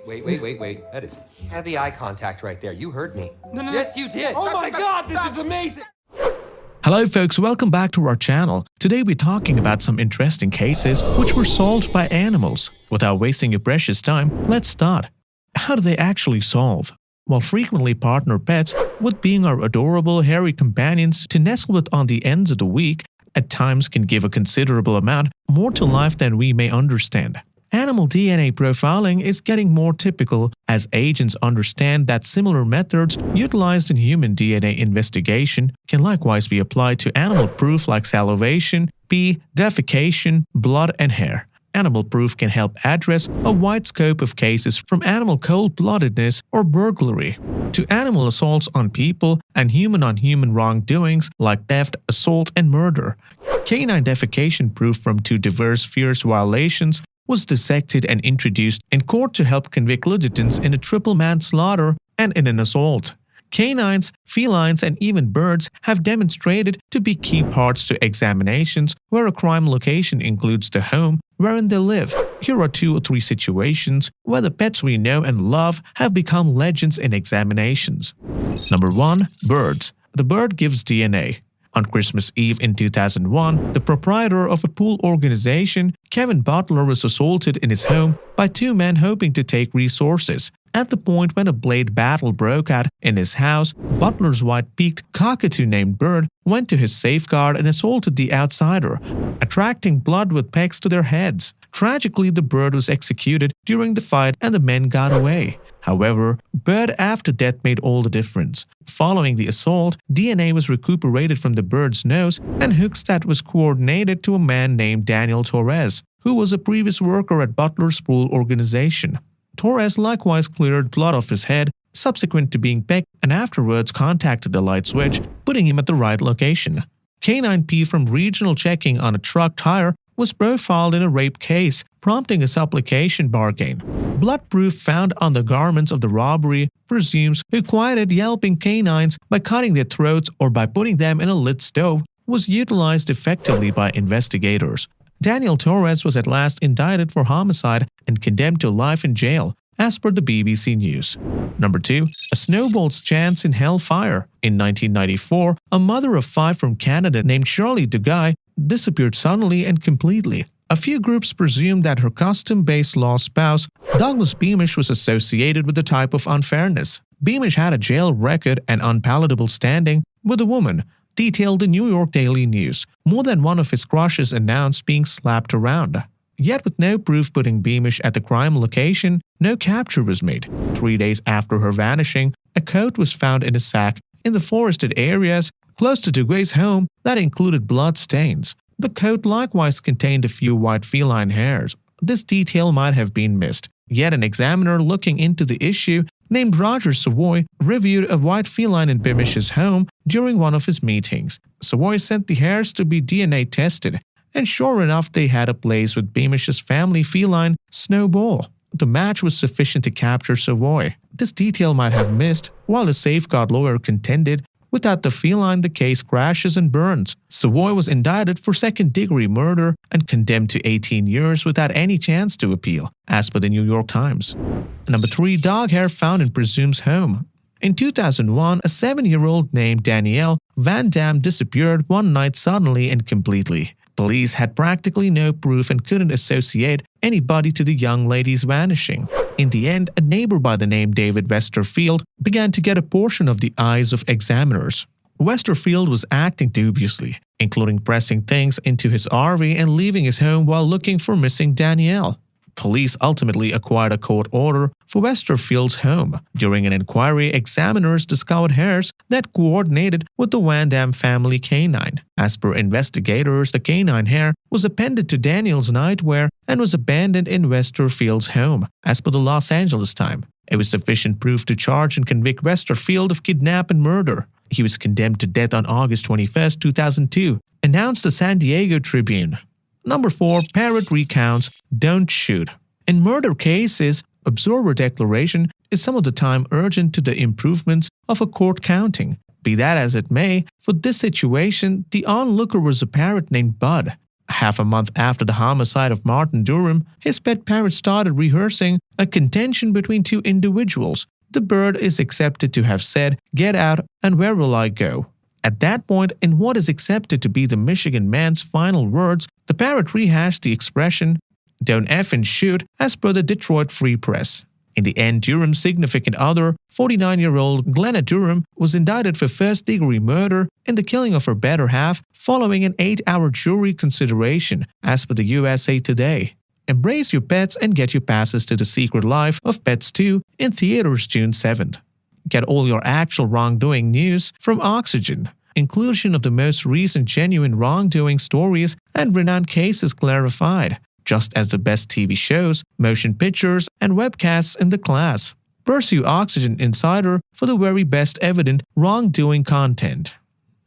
Wait. That is heavy eye contact right there. You heard me. No. Yes, you did. Oh my God, this is amazing. Hello folks, welcome back to our channel. Today we're talking about some interesting cases which were solved by animals. Without wasting your precious time, let's start. How do they actually solve? While frequently partner pets with being our adorable hairy companions to nestle with on the ends of the week, at times can give a considerable amount more to life than we may understand. Animal DNA profiling is getting more typical as agents understand that similar methods utilized in human DNA investigation can likewise be applied to animal proof like salivation, pee, defecation, blood, and hair. Animal proof can help address a wide scope of cases from animal cold-bloodedness or burglary to animal assaults on people and human-on-human wrongdoings like theft, assault, and murder. Canine defecation proof from two diverse fierce violations was dissected and introduced in court to help convict litigants in a triple manslaughter and in an assault. Canines, felines, and even birds have demonstrated to be key parts to examinations where a crime location includes the home wherein they live. Here are 2 or 3 situations where the pets we know and love have become legends in examinations. Number 1. Birds. The bird gives DNA. On Christmas Eve in 2001, the proprietor of a pool organization, Kevin Butler, was assaulted in his home by 2 men hoping to take resources. At the point when a blade battle broke out in his house, Butler's white-beaked cockatoo-named bird went to his safeguard and assaulted the outsider, attracting blood with pecks to their heads. Tragically, the bird was executed during the fight and the men got away. However, bird after death made all the difference. Following the assault, DNA was recuperated from the bird's nose and hooks that was coordinated to a man named Daniel Torres, who was a previous worker at Butler's pool organization. Torres likewise cleared blood off his head, subsequent to being pecked, and afterwards contacted the light switch, putting him at the right location. Canine pee from regional checking on a truck tire was profiled in a rape case, prompting a supplication bargain. Blood proof found on the garments of the robbery presumes who quieted yelping canines by cutting their throats or by putting them in a lit stove was utilized effectively by investigators. Daniel Torres was at last indicted for homicide and condemned to life in jail, as per the BBC News. Number 2. A snowball's chance in hellfire. In 1994, a mother of 5 from Canada named Shirley Duguay disappeared suddenly and completely. A few groups presumed that her custom-based law spouse, Douglas Beamish, was associated with the type of unfairness. Beamish had a jail record and unpalatable standing with the woman, detailed the New York Daily News. More than one of his crushes announced being slapped around. Yet with no proof putting Beamish at the crime location, no capture was made. 3 days after her vanishing, a coat was found in a sack in the forested areas close to Duguay's home that included blood stains. The coat likewise contained a few white feline hairs. This detail might have been missed. Yet an examiner looking into the issue named Roger Savoy reviewed a white feline in Beamish's home during one of his meetings. Savoy sent the hairs to be DNA tested, and sure enough they had a place with Beamish's family feline, Snowball. The match was sufficient to capture Savoy. This detail might have missed, while a safeguard lawyer contended without the feline the case crashes and burns. Savoy was indicted for second-degree murder and condemned to 18 years without any chance to appeal, as per the New York Times. Number 3. Dog hair found in presume's home. In 2001, a 7-year-old named Danielle Van Dam disappeared one night suddenly and completely. Police had practically no proof and couldn't associate anybody to the young lady's vanishing. In the end, a neighbor by the name David Westerfield began to get a portion of the eyes of examiners. Westerfield was acting dubiously, including pressing things into his RV and leaving his home while looking for missing Danielle. Police ultimately acquired a court order for Westerfield's home. During an inquiry, examiners discovered hairs that coordinated with the Van Dam family canine. As per investigators, the canine hair was appended to Daniel's nightwear and was abandoned in Westerfield's home, as per the Los Angeles Times. It was sufficient proof to charge and convict Westerfield of kidnap and murder. He was condemned to death on August 21, 2002, announced the San Diego Tribune. Number 4. Parrot recounts, don't shoot. In murder cases, observer declaration is some of the time urgent to the improvements of a court counting. Be that as it may, for this situation, the onlooker was a parrot named Bud. Half a month after the homicide of Martin Durham, his pet parrot started rehearsing a contention between two individuals. The bird is accepted to have said, "Get out and where will I go?" At that point, in what is accepted to be the Michigan man's final words, the parrot rehashed the expression, "Don't effing shoot," as per the Detroit Free Press. In the end, Durham's significant other, 49-year-old Glenna Durham, was indicted for first-degree murder in the killing of her better half following an 8-hour jury consideration, as per the USA Today. Embrace your pets and get your passes to The Secret Life of Pets 2 in theaters June 7th. Get all your actual wrongdoing news from Oxygen. Inclusion of the most recent genuine wrongdoing stories and renowned cases clarified, just as the best TV shows, motion pictures, and webcasts in the class. Pursue Oxygen Insider for the very best evident wrongdoing content.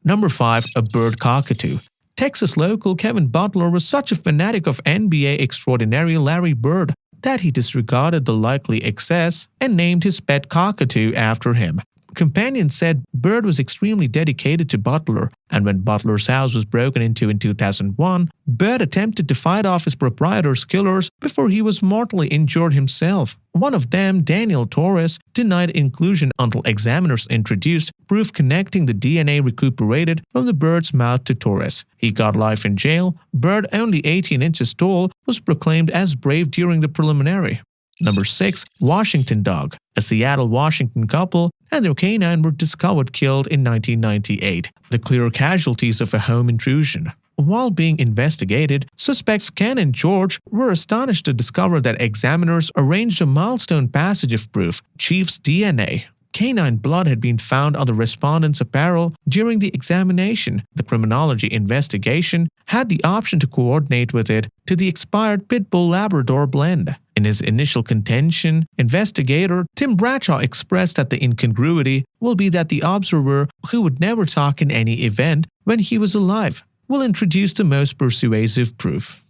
Number 5. A bird cockatoo. Texas local Kevin Butler was such a fanatic of NBA extraordinary Larry Bird that he disregarded the likely excess and named his pet cockatoo after him. Companions said Bird was extremely dedicated to Butler, and when Butler's house was broken into in 2001, Bird attempted to fight off his proprietor's killers before he was mortally injured himself. One of them, Daniel Torres, denied inclusion until examiners introduced proof connecting the DNA recuperated from the bird's mouth to Torres. He got life in jail. Bird, only 18 inches tall, was proclaimed as brave during the preliminary. Number 6. Washington Dog. A Seattle, Washington couple and their canine were discovered killed in 1998, the clear casualties of a home intrusion. While being investigated, suspects Ken and George were astonished to discover that examiners arranged a milestone passage of proof, Chief's DNA. Canine blood had been found on the respondent's apparel during the examination. The criminology investigation had the option to coordinate with it to the expired Pitbull Labrador blend. In his initial contention, investigator Tim Bradshaw expressed that the incongruity will be that the observer, who would never talk in any event when he was alive, will introduce the most persuasive proof.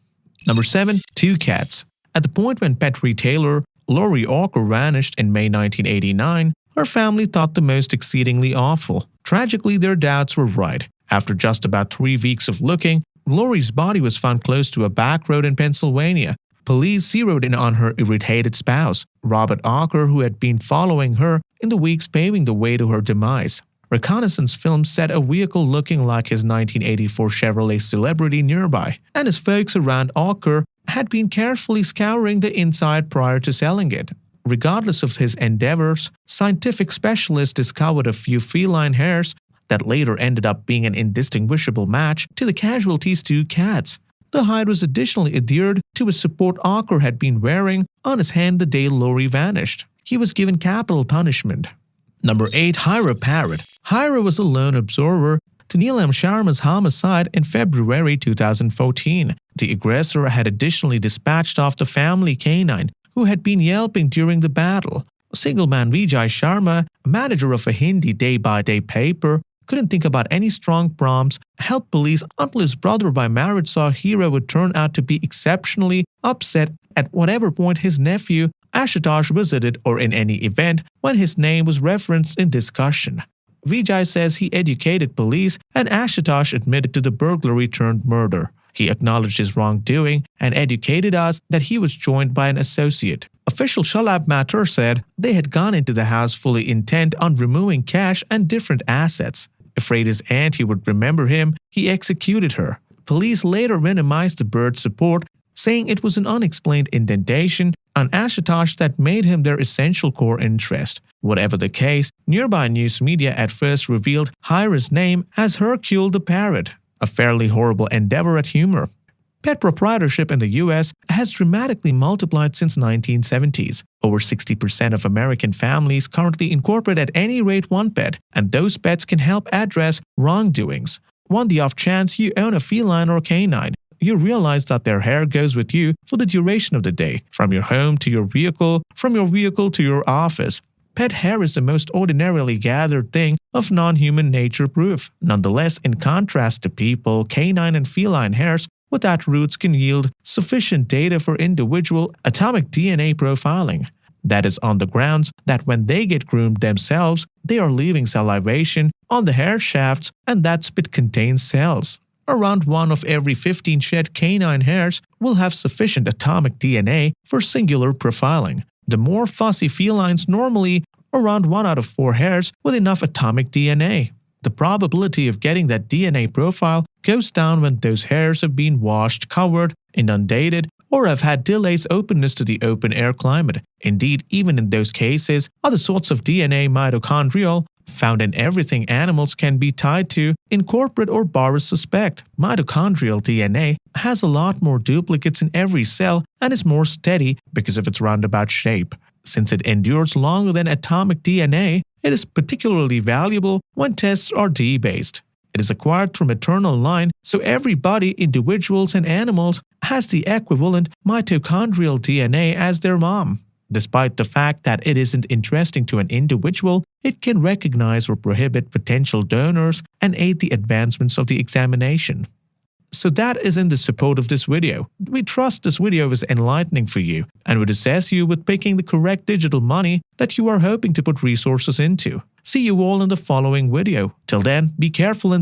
Number 7. Two cats. At the point when pet retailer Lori Orker vanished in May 1989, her family thought the most exceedingly awful. Tragically, their doubts were right. After just about 3 weeks of looking, Lori's body was found close to a back road in Pennsylvania. Police zeroed in on her irritated spouse, Robert Orker, who had been following her in the weeks paving the way to her demise. Reconnaissance films set a vehicle looking like his 1984 Chevrolet Celebrity nearby, and his folks around Orker had been carefully scouring the inside prior to selling it. Regardless of his endeavors, scientific specialists discovered a few feline hairs that later ended up being an indistinguishable match to the casualty's two cats. The hide was additionally adhered to a support Orker had been wearing on his hand the day Lori vanished. He was given capital punishment. Number 8. Hira Parrot. Hira was a lone observer to Neil M. Sharma's homicide in February 2014. The aggressor had additionally dispatched off the family canine, who had been yelping during the battle. Single-man Vijay Sharma, manager of a Hindi day-by-day paper, couldn't think about any strong prompts, helped police until his brother by marriage saw Hira would turn out to be exceptionally upset at whatever point his nephew Ashutosh visited or in any event when his name was referenced in discussion. Vijay says he educated police and Ashutosh admitted to the burglary turned murder. He acknowledged his wrongdoing and educated us that he was joined by an associate. Official Shalab Mathur said they had gone into the house fully intent on removing cash and different assets. Afraid his auntie would remember him, he executed her. Police later minimized the bird's support, saying it was an unexplained indentation on Ashutosh that made him their essential core interest. Whatever the case, nearby news media at first revealed Hira's name as Hercule the Parrot, a fairly horrible endeavor at humor. Pet proprietorship in the US has dramatically multiplied since 1970s. Over 60% of American families currently incorporate at any rate one pet, and those pets can help address wrongdoings. On the off chance you own a feline or canine, you realize that their hair goes with you for the duration of the day, from your home to your vehicle, from your vehicle to your office. Pet hair is the most ordinarily gathered thing of non-human nature proof. Nonetheless, in contrast to people, canine and feline hairs without roots can yield sufficient data for individual atomic DNA profiling. That is on the grounds that when they get groomed themselves, they are leaving salivation on the hair shafts and that spit contains cells. Around 1 of every 15 shed canine hairs will have sufficient atomic DNA for singular profiling. The more fussy felines normally around 1 out of 4 hairs with enough atomic DNA. The probability of getting that DNA profile goes down when those hairs have been washed, covered, inundated, or have had delays openness to the open air climate. Indeed, even in those cases, other sorts of DNA mitochondrial found in everything animals can be tied to incorporate or borrow suspect. Mitochondrial DNA has a lot more duplicates in every cell and is more steady because of its roundabout shape. Since it endures longer than atomic DNA, it is particularly valuable when tests are D-based. It is acquired through maternal line, so everybody, individuals and animals, has the equivalent mitochondrial DNA as their mom. Despite the fact that it isn't interesting to an individual, it can recognize or prohibit potential donors and aid the advancements of the examination. So that is in the support of this video. We trust this video is enlightening for you and would assess you with picking the correct digital money that you are hoping to put resources into. See you all in the following video. Till then, be careful and